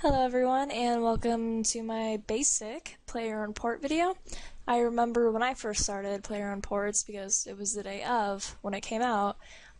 Hello everyone, and welcome to my basic player on port video. I remember when I first started player on ports, because it was the day of when it came out,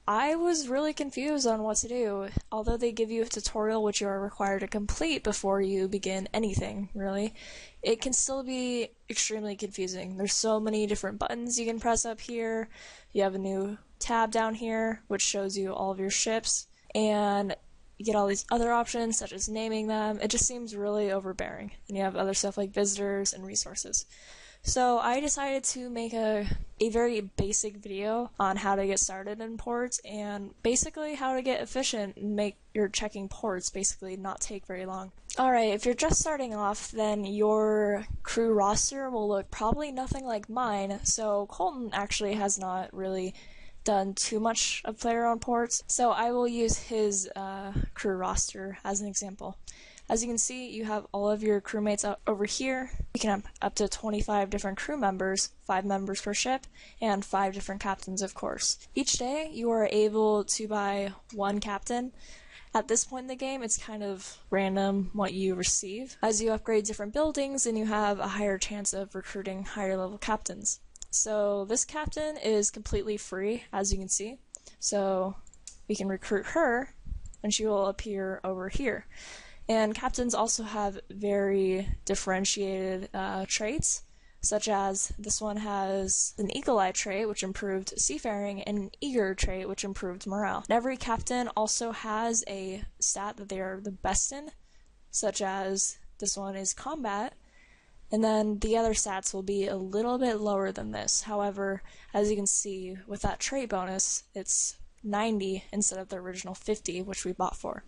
I was really confused on what to do. Although they give you a tutorial which you are required to complete before you begin anything, really, it can still be extremely confusing. There's so many different buttons you can press up here. You have a new tab down here which shows you all of your ships, and you get all these other options such as naming them. It just seems really overbearing. And you have other stuff like visitors and resources. So I decided to make a very basic video on how to get started in ports and basically how to get efficient and make your checking ports basically not take very long. Alright, if you're just starting off, then your crew roster will look probably nothing like mine. So Coltin actually has not really done too much of player on ports, so I will use his crew roster as an example. As you can see, you have all of your crewmates over here. You can have up to 25 different crew members, 5 members per ship, and 5 different captains, of course. Each day, you are able to buy 1 captain. At this point in the game, it's kind of random what you receive. As you upgrade different buildings, and you have a higher chance of recruiting higher level captains. So this captain is completely free, as you can see. So we can recruit her, and she will appear over here. And captains also have very differentiated traits, such as this one has an eagle eye trait, which improved seafaring, and an eager trait, which improved morale. And every captain also has a stat that they are the best in, such as this one is combat. And then the other stats will be a little bit lower than this. However, as you can see, with that trait bonus, it's 90 instead of the original 50, which we bought for.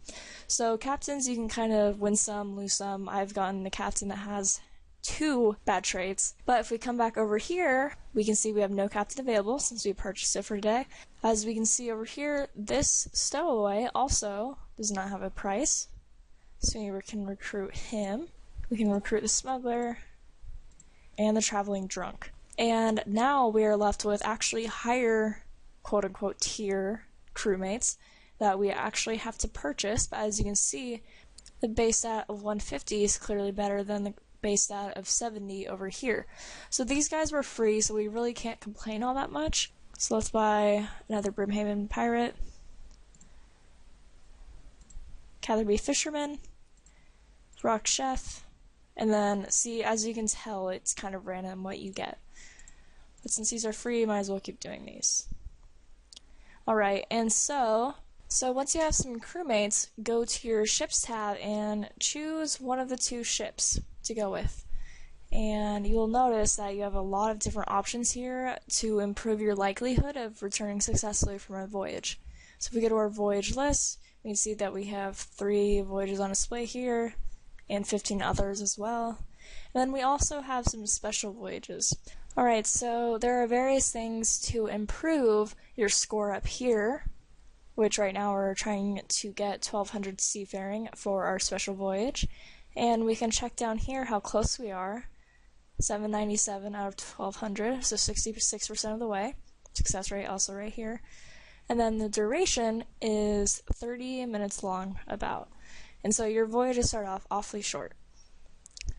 So captains, you can kind of win some, lose some. I've gotten a captain that has 2 bad traits. But if we come back over here, we can see we have no captain available since we purchased it for today. As we can see over here, this stowaway also does not have a price. So we can recruit him. We can recruit the smuggler and the traveling drunk. And now we are left with actually higher quote-unquote tier crewmates that we actually have to purchase, but as you can see, the base stat of 150 is clearly better than the base stat of 70 over here. So these guys were free, so we really can't complain all that much. So let's buy another Brimhaven pirate, Catherby fisherman, rock chef, and then see, as you can tell, it's kind of random what you get. But since these are free, you might as well keep doing these. Alright, and so once you have some crewmates, go to your ships tab and choose one of the 2 ships to go with. And you will notice that you have a lot of different options here to improve your likelihood of returning successfully from a voyage. So if we go to our voyage list, we can see that we have 3 voyages on display here, and 15 others as well. And then we also have some special voyages. Alright, so there are various things to improve your score up here, which right now we're trying to get 1200 seafaring for our special voyage. And we can check down here how close we are. 797 out of 1200, so 66% of the way. Success rate also right here. And then the duration is 30 minutes long, about. And so your voyages start off awfully short.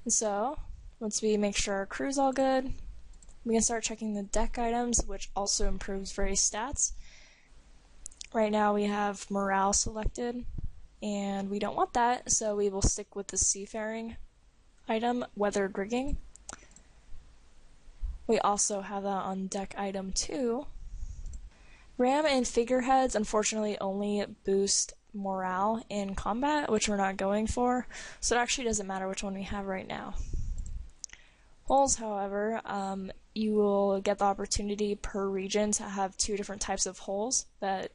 And so, once we make sure our crew's all good, we can start checking the deck items, which also improves various stats. Right now we have morale selected, and we don't want that, so we will stick with the seafaring item, weathered rigging. We also have that on deck item 2. Ram and figureheads unfortunately only boost morale in combat, which we're not going for, so it actually doesn't matter which one we have right now. Holes, however, you will get the opportunity per region to have 2 different types of holes that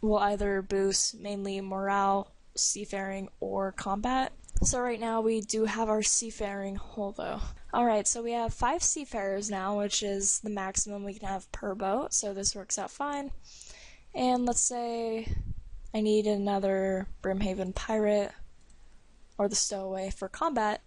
will either boost mainly morale, seafaring, or combat. So right now we do have our seafaring hole though. Alright, so we have 5 seafarers now, which is the maximum we can have per boat, so this works out fine. And let's say I need another Brimhaven pirate or the stowaway for combat.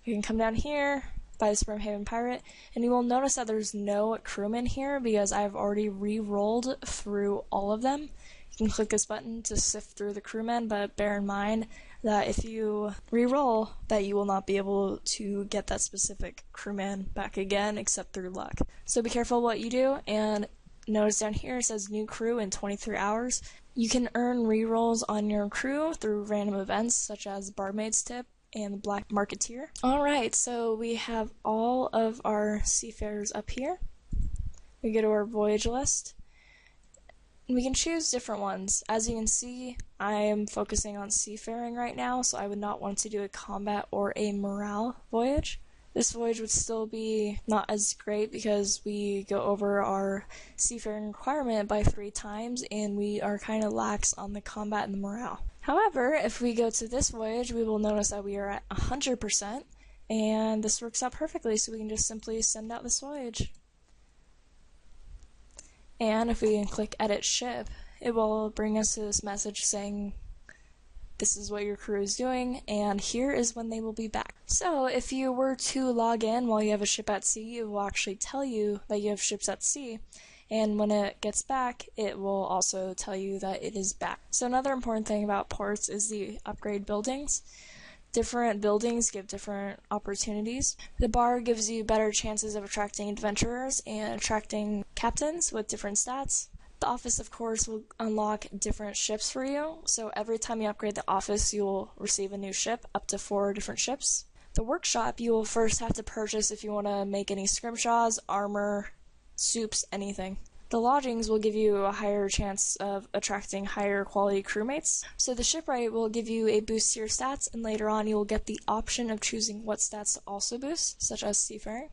We can come down here, buy this Brimhaven pirate, and you will notice that there's no crewman here because I've already re-rolled through all of them. You can click this button to sift through the crewmen, but bear in mind that if you re-roll, that you will not be able to get that specific crewman back again except through luck. So be careful what you do, and notice down here it says new crew in 23 hours. You can earn re-rolls on your crew through random events such as Barmaid's Tip and the Black Marketeer. Alright, so we have all of our seafarers up here. We go to our voyage list. We can choose different ones. As you can see, I am focusing on seafaring right now, so I would not want to do a combat or a morale voyage. This voyage would still be not as great because we go over our seafaring requirement by 3 times and we are kind of lax on the combat and the morale. However, if we go to this voyage, we will notice that we are at 100%, and this works out perfectly, so we can just simply send out this voyage. And if we can click edit ship, it will bring us to this message saying this is what your crew is doing, and here is when they will be back. So if you were to log in while you have a ship at sea, it will actually tell you that you have ships at sea, and when it gets back, it will also tell you that it is back. So another important thing about ports is the upgrade buildings. Different buildings give different opportunities. The bar gives you better chances of attracting adventurers and attracting captains with different stats. The office, of course, will unlock different ships for you, so every time you upgrade the office, you will receive a new ship, up to 4 different ships. The workshop, you will first have to purchase if you want to make any scrimshaws, armor, soups, anything. The lodgings will give you a higher chance of attracting higher quality crewmates. So the shipwright will give you a boost to your stats, and later on you will get the option of choosing what stats to also boost, such as seafaring.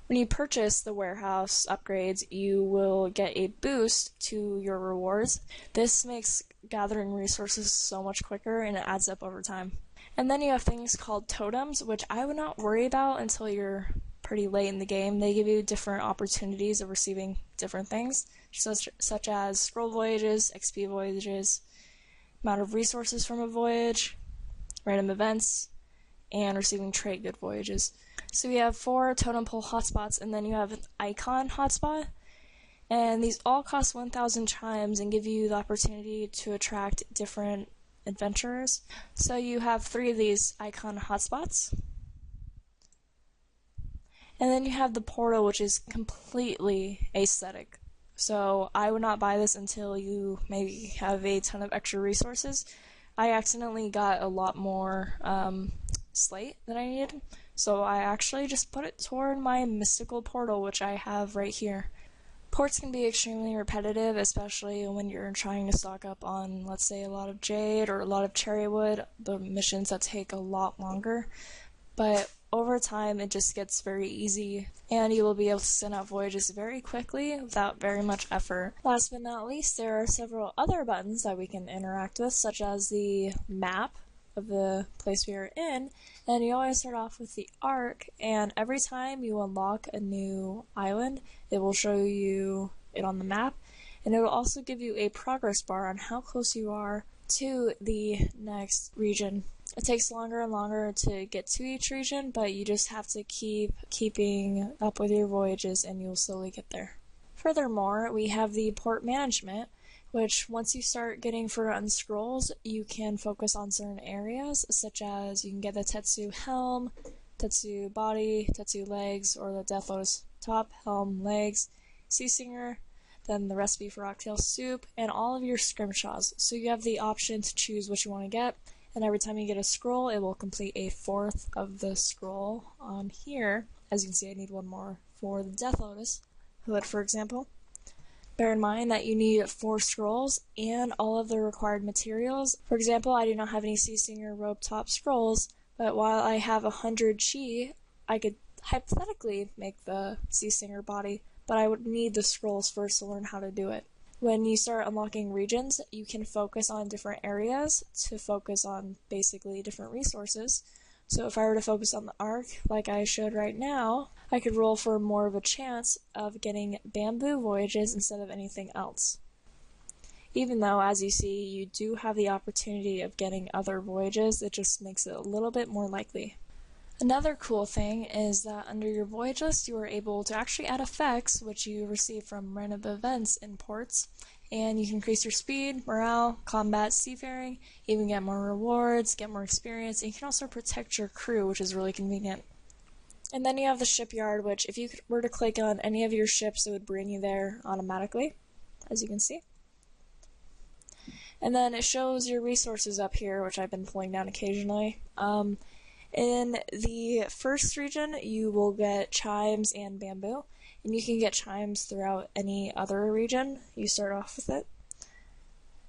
When you purchase the warehouse upgrades, you will get a boost to your rewards. This makes gathering resources so much quicker, and it adds up over time. And then you have things called totems, which I would not worry about until you're pretty late in the game. They give you different opportunities of receiving different things, such as scroll voyages, XP voyages, amount of resources from a voyage, random events, and receiving trade good voyages. So we have 4 totem pole hotspots, and then you have an icon hotspot, and these all cost 1,000 chimes and give you the opportunity to attract different adventurers. So you have 3 of these icon hotspots. And then you have the portal, which is completely aesthetic. So I would not buy this until you maybe have a ton of extra resources. I accidentally got a lot more slate than I needed, so I actually just put it toward my mystical portal, which I have right here. Ports can be extremely repetitive, especially when you're trying to stock up on, let's say, a lot of jade or a lot of cherry wood, the missions that take a lot longer. But over time, it just gets very easy, and you will be able to send out voyages very quickly without very much effort. Last but not least, there are several other buttons that we can interact with, such as the map of the place we are in, and you always start off with the arc, and every time you unlock a new island, it will show you it on the map, and it will also give you a progress bar on how close you are to the next region. It takes longer and longer to get to each region, but you just have to keeping up with your voyages and you'll slowly get there. Furthermore, we have the port management, which once you start getting forgotten scrolls, you can focus on certain areas, such as you can get the Tetsu helm, Tetsu body, Tetsu legs, or the Death Lotus top, helm, legs, Sea Singer, then the recipe for Rocktail soup, and all of your scrimshaws. So you have the option to choose what you want to get, and every time you get a scroll, it will complete a 4th of the scroll on here. As you can see, I need 1 more for the Death Lotus hood, for example. Bear in mind that you need 4 scrolls and all of the required materials. For example, I do not have any Sea Singer rope top scrolls, but while I have 100 chi, I could hypothetically make the Sea Singer body, but I would need the scrolls first to learn how to do it. When you start unlocking regions, you can focus on different areas to focus on basically different resources. So if I were to focus on the arc, like I showed right now, I could roll for more of a chance of getting bamboo voyages instead of anything else. Even though, as you see, you do have the opportunity of getting other voyages, it just makes it a little bit more likely. Another cool thing is that under your voyage list, you are able to actually add effects, which you receive from random events in ports, and you can increase your speed, morale, combat, seafaring, even get more rewards, get more experience, and you can also protect your crew, which is really convenient. And then you have the shipyard, which if you were to click on any of your ships, it would bring you there automatically, as you can see. And then it shows your resources up here, which I've been pulling down occasionally. In the first region, you will get chimes and bamboo, and you can get chimes throughout any other region. You start off with it.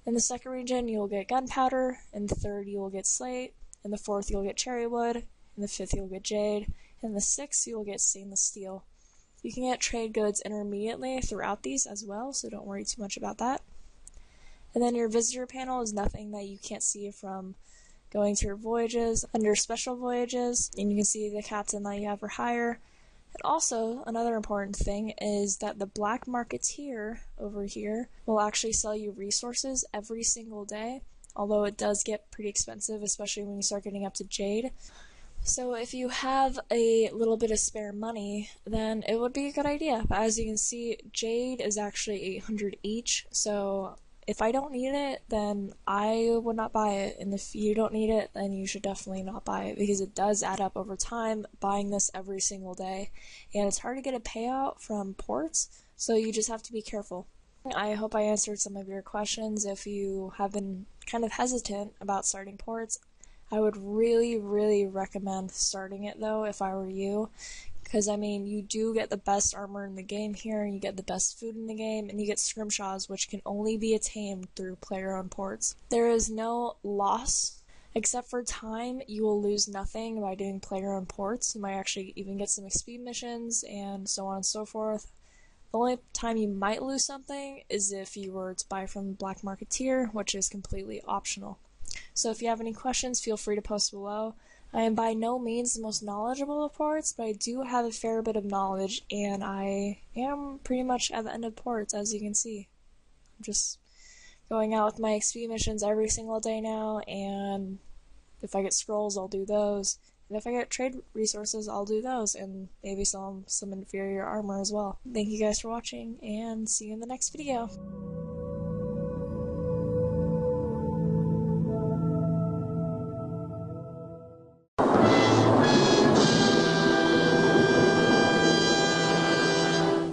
In the second region, you'll get gunpowder. In the third, you will get slate. In the fourth, you'll get cherry wood. In the fifth, you'll get jade. In the sixth, you'll get stainless steel. You can get trade goods intermediately throughout these as well, so don't worry too much about that. And then your visitor panel is nothing that you can't see from going to your voyages. Under special voyages, and you can see the captain that you have for hire. And also, another important thing is that the black marketeer over here will actually sell you resources every single day, although it does get pretty expensive, especially when you start getting up to jade. So if you have a little bit of spare money, then it would be a good idea. But as you can see, jade is actually 800 each, so if I don't need it, then I would not buy it, and if you don't need it, then you should definitely not buy it, because it does add up over time, buying this every single day, and it's hard to get a payout from ports, so you just have to be careful. I hope I answered some of your questions. If you have been kind of hesitant about starting ports, I would really, really recommend starting it, though, if I were you. Because, I mean, you do get the best armor in the game here, you get the best food in the game, and you get scrimshaws, which can only be attained through player-owned ports. There is no loss. Except for time, you will lose nothing by doing player-owned ports. You might actually even get some XP missions, and so on and so forth. The only time you might lose something is if you were to buy from the Black Marketeer, which is completely optional. So if you have any questions, feel free to post below. I am by no means the most knowledgeable of ports, but I do have a fair bit of knowledge, and I am pretty much at the end of ports, as you can see. I'm just going out with my XP missions every single day now, and if I get scrolls, I'll do those. And if I get trade resources, I'll do those, and maybe some inferior armor as well. Thank you guys for watching, and see you in the next video.